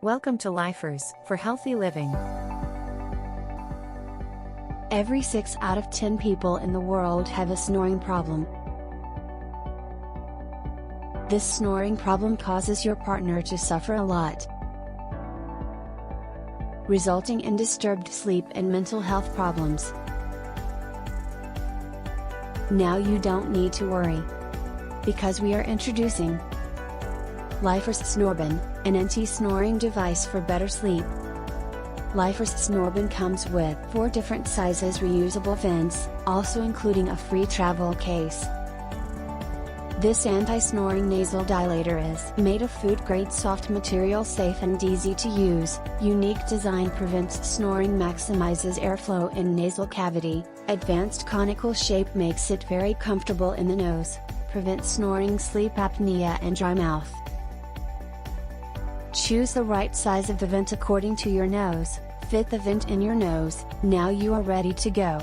Welcome to Lifers for Healthy Living. Every 6 out of 10 people in the world have a snoring problem. This snoring problem causes your partner to suffer a lot, resulting in disturbed sleep and mental health problems. Now you don't need to worry, because we are introducing Lifers Snorban, an anti-snoring device for better sleep. Lifers Snorban comes with 4 different sizes reusable vents, also including a free travel case. This anti-snoring nasal dilator is made of food-grade soft material, safe and easy to use. Unique design prevents snoring, maximizes airflow in nasal cavity. Advanced conical shape makes it very comfortable in the nose, prevents snoring, sleep apnea and dry mouth. Choose the right size of the vent according to your nose, fit the vent in your nose. Now you are ready to go.